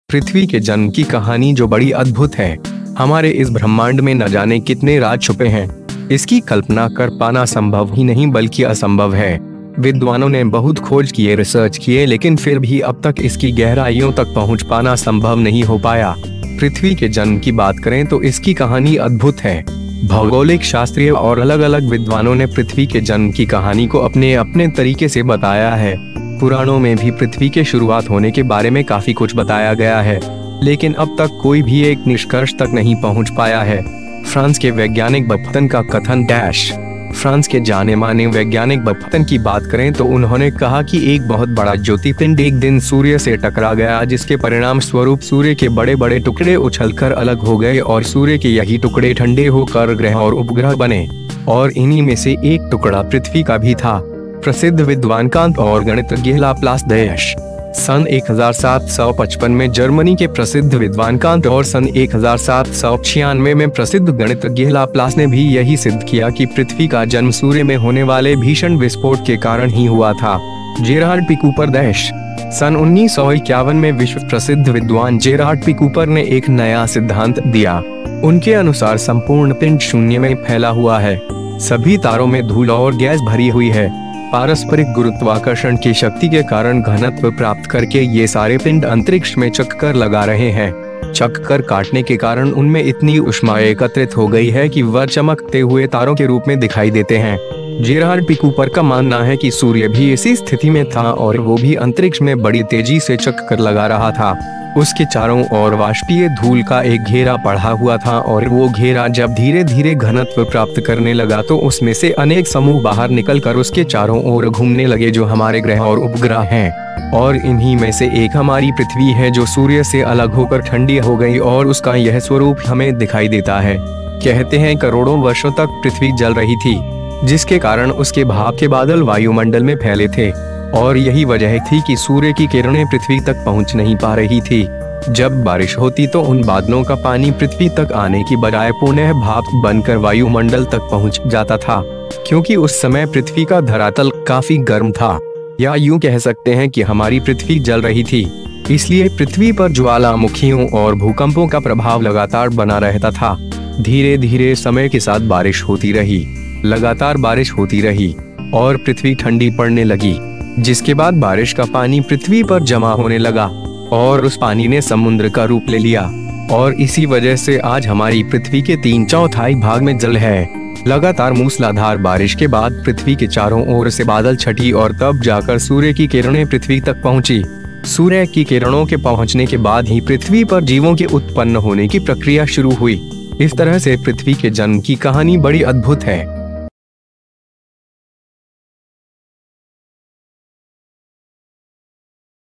पृथ्वी के जन्म की कहानी जो बड़ी अद्भुत है। हमारे इस ब्रह्मांड में न जाने कितने राज छुपे हैं। इसकी कल्पना कर पाना संभव ही नहीं बल्कि असंभव है। विद्वानों ने बहुत खोज किए, रिसर्च किए, लेकिन फिर भी अब तक इसकी गहराइयों तक पहुंच पाना संभव नहीं हो पाया। पृथ्वी के जन्म की बात करें तो इसकी कहानी अद्भुत है। भौगोलिक, शास्त्रीय और अलग अलग विद्वानों ने पृथ्वी के जन्म की कहानी को अपने अपने तरीके से बताया है। पुराणों में भी पृथ्वी के शुरुआत होने के बारे में काफी कुछ बताया गया है, लेकिन अब तक कोई भी एक निष्कर्ष तक नहीं पहुंच पाया है। फ्रांस के वैज्ञानिक बफतन का कथन फ्रांस के जाने माने वैज्ञानिक बफतन की बात करें तो उन्होंने कहा कि एक बहुत बड़ा ज्योतिपिंड एक दिन सूर्य से टकरा गया, जिसके परिणाम स्वरूप सूर्य के बड़े बड़े टुकड़े उछलकर अलग हो गए और सूर्य के यही टुकड़े ठंडे होकर ग्रह और उपग्रह बने, और इन्हीं में से एक टुकड़ा पृथ्वी का भी था। प्रसिद्ध विद्वान कांत और गणितज्ञ लाप्लास सन 1755 में जर्मनी के प्रसिद्ध विद्वान कांत और सन 1796 में प्रसिद्ध गणितज्ञ लाप्लास ने भी यही सिद्ध किया कि पृथ्वी का जन्म सूर्य में होने वाले भीषण विस्फोट के कारण ही हुआ था। जेरार्ड पी कूपर सन 1951 में विश्व प्रसिद्ध विद्वान जेरार्ड पी कूपर ने एक नया सिद्धांत दिया। उनके अनुसार संपूर्ण पिंड शून्य में फैला हुआ है। सभी तारों में धूल और गैस भरी हुई है। पारस्परिक गुरुत्वाकर्षण की शक्ति के कारण घनत्व प्राप्त करके ये सारे पिंड अंतरिक्ष में चक्कर लगा रहे हैं। चक्कर काटने के कारण उनमें इतनी ऊष्मा एकत्रित हो गई है कि वह चमकते हुए तारों के रूप में दिखाई देते हैं। जेरार्ड पी कूपर का मानना है कि सूर्य भी इसी स्थिति में था और वो भी अंतरिक्ष में बड़ी तेजी से चक्कर लगा रहा था। उसके चारों ओर वाष्पीय धूल का एक घेरा पड़ा हुआ था और वो घेरा जब धीरे धीरे घनत्व प्राप्त करने लगा तो उसमें से अनेक समूह बाहर निकलकर उसके चारों ओर घूमने लगे, जो हमारे ग्रह और उपग्रह हैं। और इन्हीं में से एक हमारी पृथ्वी है, जो सूर्य से अलग होकर ठंडी हो गई और उसका यह स्वरूप हमें दिखाई देता है। कहते हैं करोड़ों वर्षों तक पृथ्वी जल रही थी, जिसके कारण उसके भाप के बादल वायुमंडल में फैले थे, और यही वजह थी कि सूर्य की किरणें पृथ्वी तक पहुंच नहीं पा रही थी। जब बारिश होती तो उन बादलों का पानी पृथ्वी तक आने की बजाय पुनः भाप बनकर वायुमंडल तक पहुंच जाता था, क्योंकि उस समय पृथ्वी का धरातल काफी गर्म था, या यूं कह सकते हैं कि हमारी पृथ्वी जल रही थी। इसलिए पृथ्वी पर ज्वालामुखियों और भूकंपों का प्रभाव लगातार बना रहता था। धीरे धीरे समय के साथ बारिश होती रही, लगातार बारिश होती रही और पृथ्वी ठंडी पड़ने लगी, जिसके बाद बारिश का पानी पृथ्वी पर जमा होने लगा और उस पानी ने समुद्र का रूप ले लिया, और इसी वजह से आज हमारी पृथ्वी के 3/4 भाग में जल है। लगातार मूसलाधार बारिश के बाद पृथ्वी के चारों ओर से बादल छटी और तब जाकर सूर्य की किरणें पृथ्वी तक पहुंची। सूर्य की किरणों के पहुंचने के बाद ही पृथ्वी पर जीवों के उत्पन्न होने की प्रक्रिया शुरू हुई। इस तरह से पृथ्वी के जन्म की कहानी बड़ी अद्भुत है।